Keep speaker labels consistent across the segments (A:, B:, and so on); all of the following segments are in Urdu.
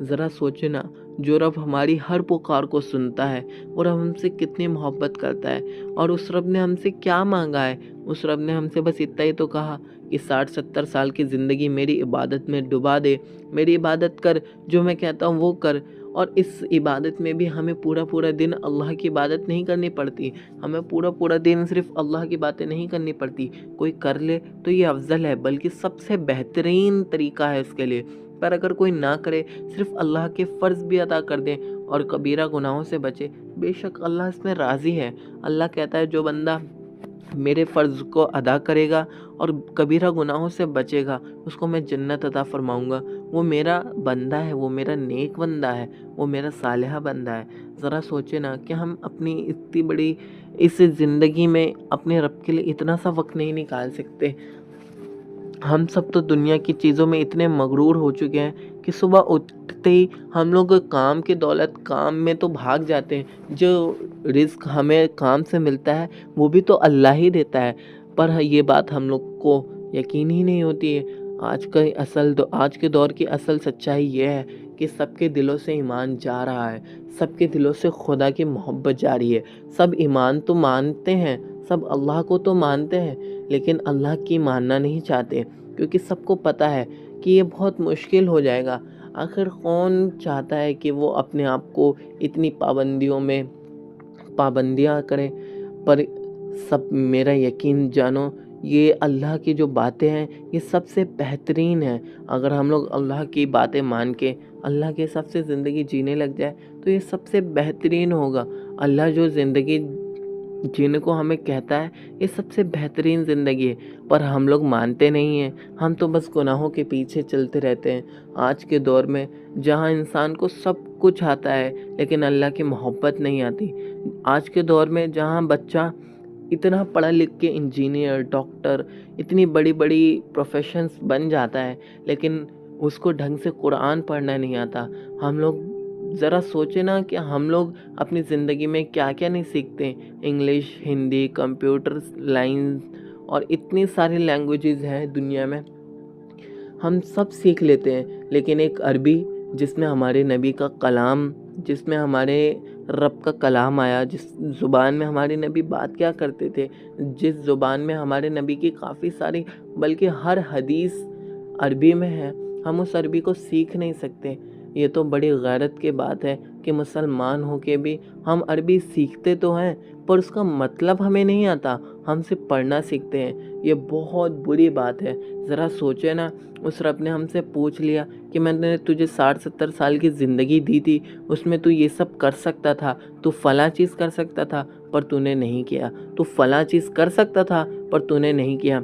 A: ذرا سوچے نا، جو رب ہماری ہر پکار کو سنتا ہے، وہ رب ہم سے کتنی محبت کرتا ہے، اور اس رب نے ہم سے کیا مانگا ہے؟ اس رب نے ہم سے بس اتنا ہی تو کہا کہ 60-70 سال کی زندگی میری عبادت میں ڈبا دے، میری عبادت کر، جو میں کہتا ہوں وہ کر۔ اور اس عبادت میں بھی ہمیں پورا دن اللہ کی عبادت نہیں کرنی پڑتی، ہمیں پورا دن صرف اللہ کی باتیں نہیں کرنی پڑتی۔ کوئی کر لے تو یہ افضل ہے، بلکہ سب سے بہترین طریقہ ہے اس کے لیے۔ پر اگر کوئی نہ کرے، صرف اللہ کے فرض بھی ادا کر دے اور کبیرہ گناہوں سے بچے، بے شک اللہ اس میں راضی ہے۔ اللہ کہتا ہے جو بندہ میرے فرض کو ادا کرے گا اور کبیرہ گناہوں سے بچے گا، اس کو میں جنت عطا فرماؤں گا۔ وہ میرا بندہ ہے، وہ میرا نیک بندہ ہے، وہ میرا صالحہ بندہ ہے۔ ذرا سوچے نا کہ ہم اپنی اتنی بڑی اس زندگی میں اپنے رب کے لیے اتنا سا وقت نہیں نکال سکتے۔ ہم سب تو دنیا کی چیزوں میں اتنے مغرور ہو چکے ہیں کہ صبح اٹھتے ہی ہم لوگ کام کی دولت، کام میں تو بھاگ جاتے ہیں۔ جو رزق ہمیں کام سے ملتا ہے وہ بھی تو اللہ ہی دیتا ہے، پر یہ بات ہم لوگ کو یقین ہی نہیں ہوتی ہے۔ آج کے دور کی اصل سچائی یہ ہے کہ سب کے دلوں سے ایمان جا رہا ہے، سب کے دلوں سے خدا کی محبت جا رہی ہے۔ سب ایمان تو مانتے ہیں، سب اللہ کو تو مانتے ہیں، لیکن اللہ کی ماننا نہیں چاہتے، کیونکہ سب کو پتہ ہے کہ یہ بہت مشکل ہو جائے گا۔ آخر کون چاہتا ہے کہ وہ اپنے آپ کو اتنی پابندیاں کرے؟ پر سب میرا یقین جانو، یہ اللہ کی جو باتیں ہیں یہ سب سے بہترین ہیں۔ اگر ہم لوگ اللہ کی باتیں مان کے اللہ کے حساب سے زندگی جینے لگ جائے تو یہ سب سے بہترین ہوگا۔ اللہ جو زندگی جینے کو ہمیں کہتا ہے یہ سب سے بہترین زندگی ہے، پر ہم لوگ مانتے نہیں ہیں۔ ہم تو بس گناہوں کے پیچھے چلتے رہتے ہیں۔ آج کے دور میں جہاں انسان کو سب کچھ آتا ہے لیکن اللہ کی محبت نہیں آتی، آج کے دور میں جہاں بچہ اتنا پڑھا لکھ کے انجینئر، ڈاکٹر، اتنی بڑی پروفیشنز بن جاتا ہے لیکن اس کو ڈھنگ سے قرآن پڑھنا نہیں آتا۔ ہم لوگ ذرا سوچے نا کہ ہم لوگ اپنی زندگی میں کیا کیا نہیں سیکھتے۔ انگلش، ہندی، کمپیوٹر لائنز اور اتنی ساری لینگویجز ہیں دنیا میں، ہم سب سیکھ لیتے ہیں، لیکن ایک عربی جس میں ہمارے نبی کا کلام، جس میں ہمارے رب کا کلام آیا، جس زبان میں ہمارے نبی بات کیا کرتے تھے، جس زبان میں ہمارے نبی کی کافی ساری بلکہ ہر حدیث عربی میں ہے، ہم اس عربی کو سیکھ نہیں سکتے۔ یہ تو بڑی غیرت کی بات ہے کہ مسلمان ہو کے بھی ہم عربی سیکھتے تو ہیں پر اس کا مطلب ہمیں نہیں آتا، ہم صرف پڑھنا سیکھتے ہیں۔ یہ بہت بری بات ہے۔ ذرا سوچے نا، اس رب نے ہم سے پوچھ لیا کہ میں نے تجھے 60-70 سال کی زندگی دی تھی، اس میں تو یہ سب کر سکتا تھا، تو فلاں چیز کر سکتا تھا پر تو نے نہیں کیا، تو فلاں چیز کر سکتا تھا پر تو نے نہیں کیا،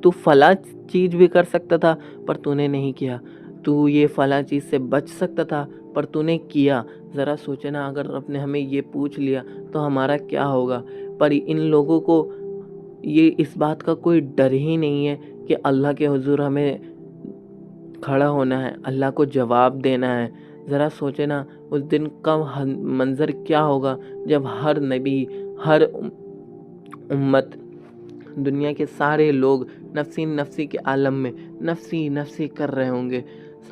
A: تو فلاں چیز بھی کر سکتا تھا پر تو نے نہیں کیا، تو یہ فلاں چیز سے بچ سکتا تھا پر تو نے کیا۔ ذرا سوچے نا، اگر رب نے ہمیں یہ پوچھ لیا تو ہمارا کیا ہوگا؟ پر ان لوگوں کو یہ اس بات کا کوئی ڈر ہی نہیں ہے کہ اللہ کے حضور ہمیں کھڑا ہونا ہے، اللہ کو جواب دینا ہے۔ ذرا سوچے نا، اس دن کا منظر کیا ہوگا جب ہر نبی، ہر امت، دنیا کے سارے لوگ نفسی نفسی کے عالم میں نفسی نفسی کر رہے ہوں گے۔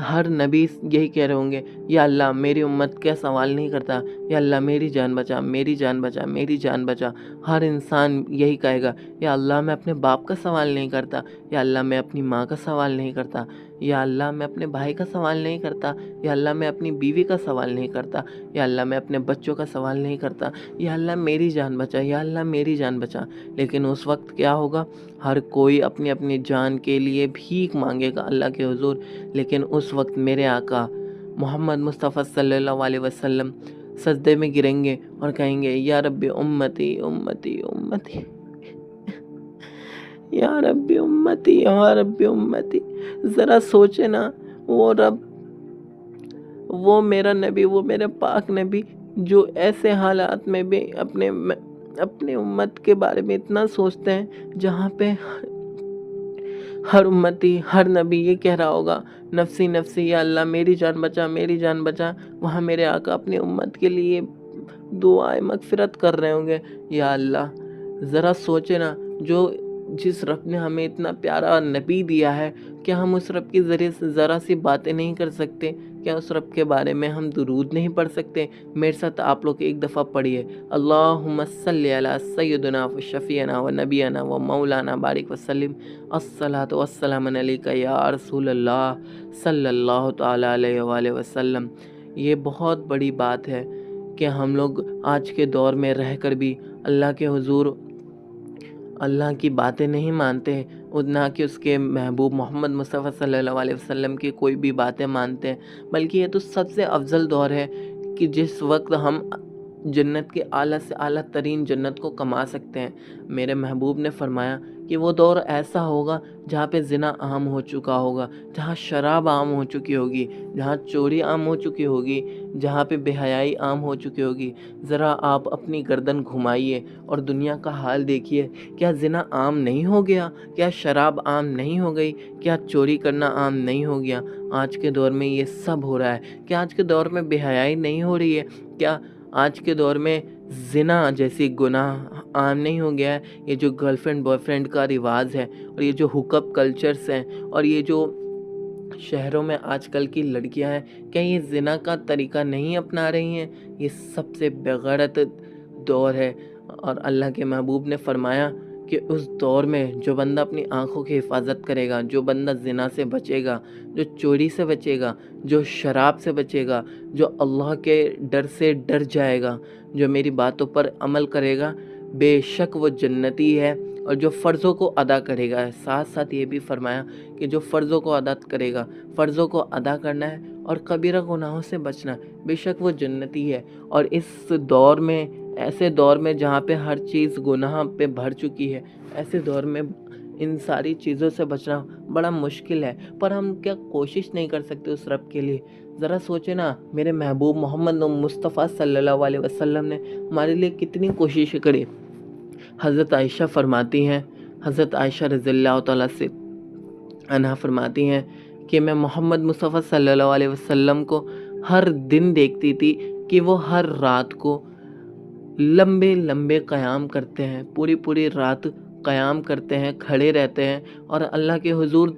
A: ہر نبی یہی کہہ رہے ہوں گے، یا اللہ میری امت کا سوال نہیں کرتا، یا اللہ میری جان بچا، میری جان بچا، میری جان بچا۔ ہر انسان یہی کہے گا، یا اللہ میں اپنے باپ کا سوال نہیں کرتا، یا اللہ میں اپنی ماں کا سوال نہیں کرتا، یا اللہ میں اپنے بھائی کا سوال نہیں کرتا، یا اللہ میں اپنی بیوی کا سوال نہیں کرتا، یا اللہ میں اپنے بچوں کا سوال نہیں کرتا، یا اللہ میری جان بچا، یا اللہ میری جان بچا۔ لیکن اس وقت کیا ہوگا؟ ہر کوئی اپنی اپنی جان کے لیے بھیک مانگے گا اللہ کے حضور، لیکن اس وقت میرے آقا محمد مصطفیٰ صلی اللہ علیہ وسلم سجدے میں گریں گے اور کہیں گے، یا رب امتی امتی امتی، یا رب امتی یا رب امتی۔ ذرا سوچے نا، وہ رب، وہ میرا نبی، وہ میرا پاک نبی جو ایسے حالات میں بھی اپنے امت کے بارے میں اتنا سوچتے ہیں، جہاں پہ ہر امتی، ہر نبی یہ کہہ رہا ہوگا نفسی نفسی، یا اللہ میری جان بچا، میری جان بچا، وہاں میرے آقا اپنی امت کے لیے دعائے مغفرت کر رہے ہوں گے، یا اللہ۔ ذرا سوچے نا، جو جس رب نے ہمیں اتنا پیارا نبی دیا ہے، کیا ہم اس رب کے ذریعے سے ذرا سی باتیں نہیں کر سکتے؟ کیا اس رب کے بارے میں ہم درود نہیں پڑھ سکتے؟ میرے ساتھ آپ لوگ ایک دفعہ پڑھیے، اللہم صلی علی سیدنا و شفیعنا و نبینا و مولانا بارک وسلم، الصلاۃ والسلام علیک یا رسول اللہ صلی اللہ تعالیٰ علیہ وآلہ وسلم۔ یہ بہت بڑی بات ہے کہ ہم لوگ آج کے دور میں رہ کر بھی اللہ کے حضور اللہ کی باتیں نہیں مانتے، اور نہ کہ اس کے محبوب محمد مصطفیٰ صلی اللہ علیہ وسلم کی کوئی بھی باتیں مانتے ہیں، بلکہ یہ تو سب سے افضل دور ہے کہ جس وقت ہم جنت کے اعلیٰ سے اعلیٰ ترین جنت کو کما سکتے ہیں۔ میرے محبوب نے فرمایا کہ وہ دور ایسا ہوگا جہاں پہ زنا عام ہو چکا ہوگا، جہاں شراب عام ہو چکی ہوگی، جہاں چوری عام ہو چکی ہوگی، جہاں پہ بے حیائی عام ہو چکی ہوگی۔ ذرا آپ اپنی گردن گھمائیے اور دنیا کا حال دیکھیے، کیا زنا عام نہیں ہو گیا؟ کیا شراب عام نہیں ہو گئی؟ کیا چوری کرنا عام نہیں ہو گیا؟ آج کے دور میں یہ سب ہو رہا ہے۔ کیا آج کے دور میں بے حیائی نہیں ہو رہی ہے؟ کیا آج کے دور میں زنا جیسی گناہ عام نہیں ہو گیا ہے؟ یہ جو گرل فرینڈ بوائے فرینڈ کا رواج ہے، اور یہ جو ہوک اپ کلچرز ہیں، اور یہ جو شہروں میں آج کل کی لڑکیاں ہیں، کیا یہ زنا کا طریقہ نہیں اپنا رہی ہیں؟ یہ سب سے بغیرت دور ہے، اور اللہ کے محبوب نے فرمایا کہ اس دور میں جو بندہ اپنی آنکھوں کی حفاظت کرے گا، جو بندہ زنا سے بچے گا، جو چوری سے بچے گا، جو شراب سے بچے گا، جو اللہ کے ڈر سے ڈر جائے گا، جو میری باتوں پر عمل کرے گا، بے شک وہ جنتی ہے، اور جو فرضوں کو ادا کرے گا۔ ساتھ ساتھ یہ بھی فرمایا کہ جو فرضوں کو ادا کرے گا، فرضوں کو ادا کرنا ہے اور کبیرہ گناہوں سے بچنا ہے، بے شک وہ جنتی ہے۔ اور اس دور میں، ایسے دور میں جہاں پہ ہر چیز گناہ پہ بھر چکی ہے، ایسے دور میں ان ساری چیزوں سے بچنا بڑا مشکل ہے، پر ہم کیا کوشش نہیں کر سکتے اس رب کے لیے؟ ذرا سوچے نا، میرے محبوب محمد مصطفیٰ صلی اللہ علیہ وسلم نے ہمارے لیے کتنی کوششیں کری۔ حضرت عائشہ فرماتی ہیں، حضرت عائشہ رضی اللہ تعالیٰ سے عنہا فرماتی ہیں کہ میں محمد مصطفیٰ صلی اللہ علیہ وسلم کو ہر دن دیکھتی تھی کہ وہ ہر رات کو لمبے لمبے قیام کرتے ہیں، پوری پوری رات قیام کرتے ہیں، کھڑے رہتے ہیں اور اللہ کے حضور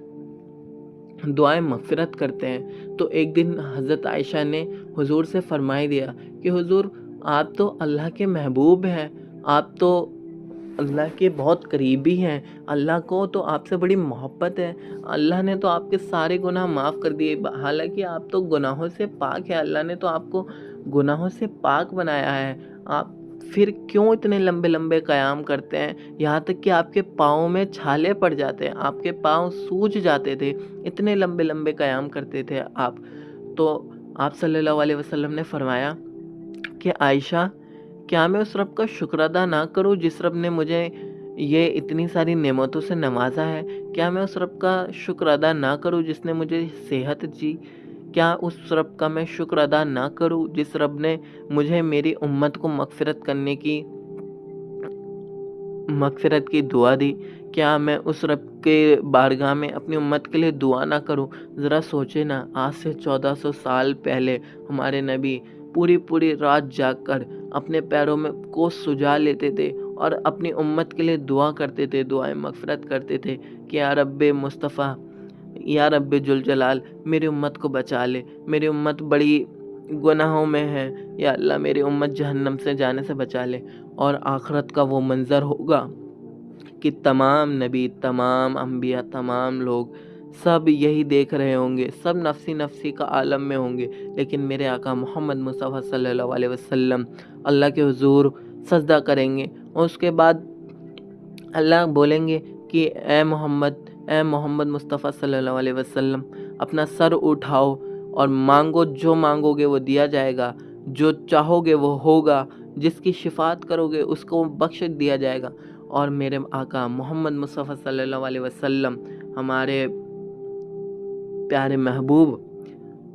A: دعائیں مغفرت کرتے ہیں۔ تو ایک دن حضرت عائشہ نے حضور سے فرمائی دیا کہ حضور، آپ تو اللہ کے محبوب ہیں، آپ تو اللہ کے بہت قریبی ہیں، اللہ کو تو آپ سے بڑی محبت ہے، اللہ نے تو آپ کے سارے گناہ معاف کر دیے، حالانکہ آپ تو گناہوں سے پاک ہے، اللہ نے تو آپ کو گناہوں سے پاک بنایا ہے، آپ پھر کیوں اتنے لمبے لمبے قیام کرتے ہیں؟ یہاں تک کہ آپ کے پاؤں میں چھالے پڑ جاتے ہیں، آپ کے پاؤں سوج جاتے تھے، اتنے لمبے لمبے قیام کرتے تھے آپ۔ تو آپ صلی اللہ علیہ وسلم نے فرمایا کہ عائشہ، کیا میں اس رب کا شکر ادا نہ کروں جس رب نے مجھے یہ اتنی ساری نعمتوں سے نوازا ہے؟ کیا میں اس رب کا شکر ادا نہ کروں جس نے مجھے صحت دی؟ کیا اس رب کا میں شکر ادا نہ کروں جس رب نے مجھے میری امت کو مغفرت کی دعا دی؟ کیا میں اس رب کے بارگاہ میں اپنی امت کے لیے دعا نہ کروں؟ ذرا سوچے نا، آج سے 1400 سال پہلے ہمارے نبی پوری رات جاگ کر اپنے پیروں میں کو سجا لیتے تھے اور اپنی امت کے لیے دعا کرتے تھے، دعائیں مغفرت کرتے تھے کہ یا رب مصطفیٰ، یا رب ذوالجلال، میری امت کو بچا لے، میری امت بڑی گناہوں میں ہے، یا اللہ میری امت جہنم سے جانے سے بچا لے۔ اور آخرت کا وہ منظر ہوگا کہ تمام نبی، تمام انبیاء، تمام لوگ سب یہی دیکھ رہے ہوں گے، سب نفسی نفسی کا عالم میں ہوں گے، لیکن میرے آقا محمد مصطفیٰ صلی اللہ علیہ وسلم اللہ کے حضور سجدہ کریں گے، اور اس کے بعد اللہ بولیں گے کہ اے محمد مصطفیٰ صلی اللہ علیہ وسلم، اپنا سر اٹھاؤ اور مانگو، جو مانگو گے وہ دیا جائے گا، جو چاہو گے وہ ہوگا، جس کی شفاعت کرو گے اس کو بخش دیا جائے گا۔ اور میرے آقا محمد مصطفیٰ صلی اللہ علیہ وسلم، ہمارے پیارے محبوب،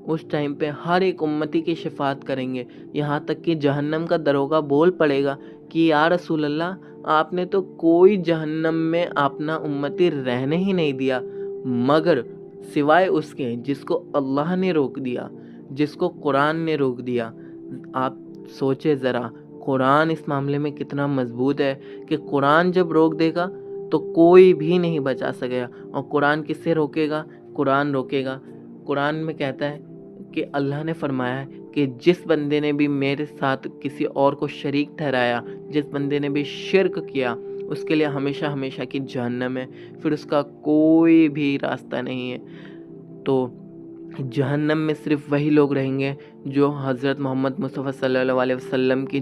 A: اس ٹائم پہ ہر ایک امتی کی شفاعت کریں گے، یہاں تک کہ جہنم کا دروغہ بول پڑے گا کہ یا رسول اللہ، آپ نے تو کوئی جہنم میں اپنا امتی رہنے ہی نہیں دیا، مگر سوائے اس کے جس کو اللہ نے روک دیا، جس کو قرآن نے روک دیا۔ آپ سوچے ذرا، قرآن اس معاملے میں کتنا مضبوط ہے کہ قرآن جب روک دے گا تو کوئی بھی نہیں بچا سکے گا۔ اور قرآن کس سے روکے گا؟ قرآن روکے گا۔ قرآن میں کہتا ہے کہ اللہ نے فرمایا ہے کہ جس بندے نے بھی میرے ساتھ کسی اور کو شریک ٹھہرایا، جس بندے نے بھی شرک کیا، اس کے لیے ہمیشہ ہمیشہ کی جہنم ہے، پھر اس کا کوئی بھی راستہ نہیں ہے۔ تو جہنم میں صرف وہی لوگ رہیں گے جو حضرت محمد مصطفیٰ صلی اللہ علیہ وسلم کی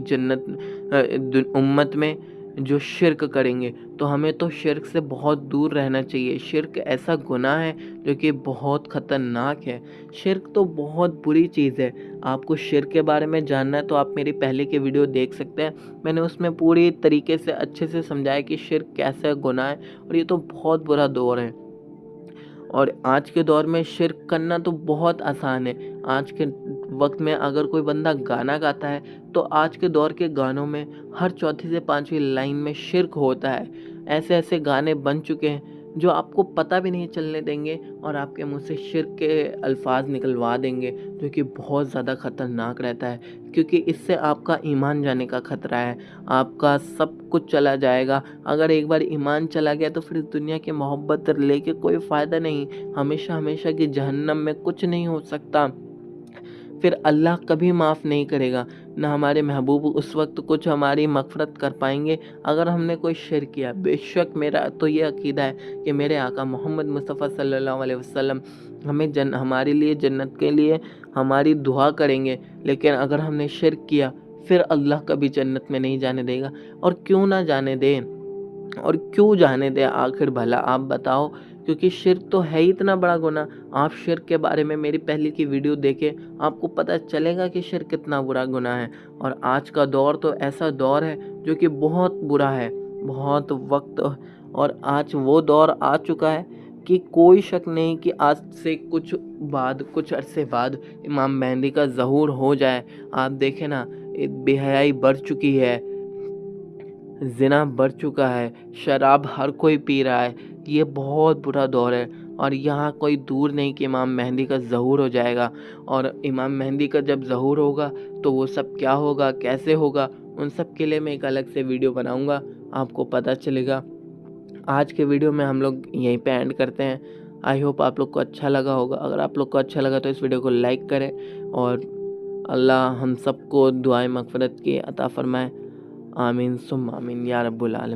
A: امت میں جو شرک کریں گے۔ تو ہمیں تو شرک سے بہت دور رہنا چاہیے۔ شرک ایسا گناہ ہے جو کہ بہت خطرناک ہے۔ شرک تو بہت بری چیز ہے۔ آپ کو شرک کے بارے میں جاننا ہے تو آپ میری پہلے کی ویڈیو دیکھ سکتے ہیں۔ میں نے اس میں پوری طریقے سے اچھے سے سمجھایا کہ شرک کیسا گناہ ہے، اور یہ تو بہت برا دور ہے۔ اور آج کے دور میں شرک کرنا تو بہت آسان ہے۔ آج کے وقت میں اگر کوئی بندہ گانا گاتا ہے تو آج کے دور کے گانوں میں ہر چوتھی سے پانچویں لائن میں شرک ہوتا ہے۔ ایسے ایسے گانے بن چکے ہیں جو آپ کو پتہ بھی نہیں چلنے دیں گے، اور آپ کے منہ سے شرک کے الفاظ نکلوا دیں گے، جو کہ بہت زیادہ خطرناک رہتا ہے، کیونکہ اس سے آپ کا ایمان جانے کا خطرہ ہے۔ آپ کا سب کچھ چلا جائے گا۔ اگر ایک بار ایمان چلا گیا تو پھر اس دنیا کی محبت لے کے کوئی فائدہ نہیں۔ ہمیشہ ہمیشہ کی جہنم میں کچھ نہیں ہو سکتا۔ پھر اللہ کبھی معاف نہیں کرے گا، نہ ہمارے محبوب اس وقت کچھ ہماری مغفرت کر پائیں گے اگر ہم نے کوئی شرک کیا۔ بے شک میرا تو یہ عقیدہ ہے کہ میرے آقا محمد مصطفیٰ صلی اللہ علیہ وسلم ہمیں ہمارے لیے جنت کے لیے ہماری دعا کریں گے، لیکن اگر ہم نے شرک کیا پھر اللہ کبھی جنت میں نہیں جانے دے گا۔ اور کیوں نہ جانے دے؟ اور کیوں جانے دے آخر بھلا آپ بتاؤ؟ کیونکہ شرک تو ہے ہی اتنا بڑا گناہ۔ آپ شرک کے بارے میں میری پہلے کی ویڈیو دیکھیں، آپ کو پتہ چلے گا کہ شرک کتنا برا گناہ ہے۔ اور آج کا دور تو ایسا دور ہے جو کہ بہت برا ہے، بہت وقت، اور آج وہ دور آ چکا ہے کہ کوئی شک نہیں کہ آج سے کچھ عرصے بعد امام مہدی کا ظہور ہو جائے۔ آپ دیکھیں نا، بے حیائی بڑھ چکی ہے، زنا بڑھ چکا ہے، شراب ہر کوئی پی رہا ہے۔ یہ بہت برا دور ہے، اور یہاں کوئی دور نہیں کہ امام مہدی کا ظہور ہو جائے گا۔ اور امام مہدی کا جب ظہور ہوگا تو وہ سب کیا ہوگا، کیسے ہوگا، ان سب کے لیے میں ایک الگ سے ویڈیو بناؤں گا، آپ کو پتہ چلے گا۔ آج کے ویڈیو میں ہم لوگ یہیں پہ اینڈ کرتے ہیں۔ آئی ہوپ آپ لوگ کو اچھا لگا ہوگا۔ اگر آپ لوگ کو اچھا لگا تو اس ویڈیو کو لائک کریں، اور اللہ ہم سب کو دعائیں مغفرت کی عطا فرمائے۔ آمین ثم آمین یا رب العالمین۔